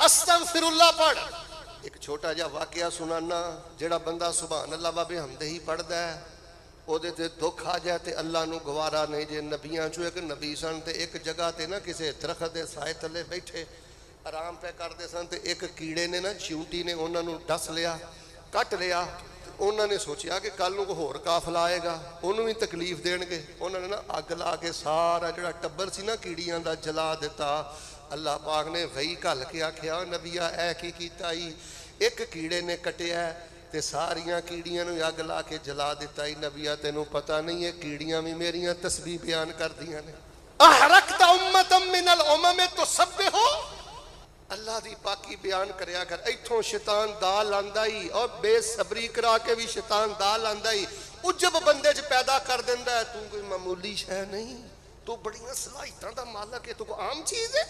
अस्तगफिरुल्लाह पढ़। एक छोटा जा वाकया सुनाना, जेड़ा बंदा सुभान अल्लाह व बिहम्दिही पढ़दा है ओदे ते दुख आ जाए तो अल्लाह नू गवारा नहीं। जे नबियां चो एक नबी सन ते एक जगह ते ना किसी दरखत के साए थले बैठे आराम पे करते सन, तो एक कीड़े ने ना चिऊंटी ने उन्होंने डस लिया, कट लिया। उन्होंने सोचा कि कल को होर काफला आएगा, उन्होंने भी तकलीफ देंगे। उन्होंने ना अग ला के सारा जो टब्बर से ना कीड़ियां का जला दिता। अल्लाह पाक ने वही घल के आख्या, नबिया ऐ की कीता ही? एक कीड़े ने कटिया ते सारिया कीड़ियां नूं अग ला के जला दिता ही। नबिया तेनों पता नहीं है कीड़ियां भी मेरियां तस्बीह बयान करदियां ने। अहरकत उम्मतम मिनल उमम तुसब्बिहु, अल्लाह की पाकी बयान करया कर। इथों शैतान दाल आंदा ही, और बेसबरी करा के भी शैतान दाल आंदा ही उजब बंदे च पैदा कर देंदा है। तू कोई मामूली शै नहीं, तू बड़ियां सलाहियतां दा मालक है, तू कोई आम चीज है।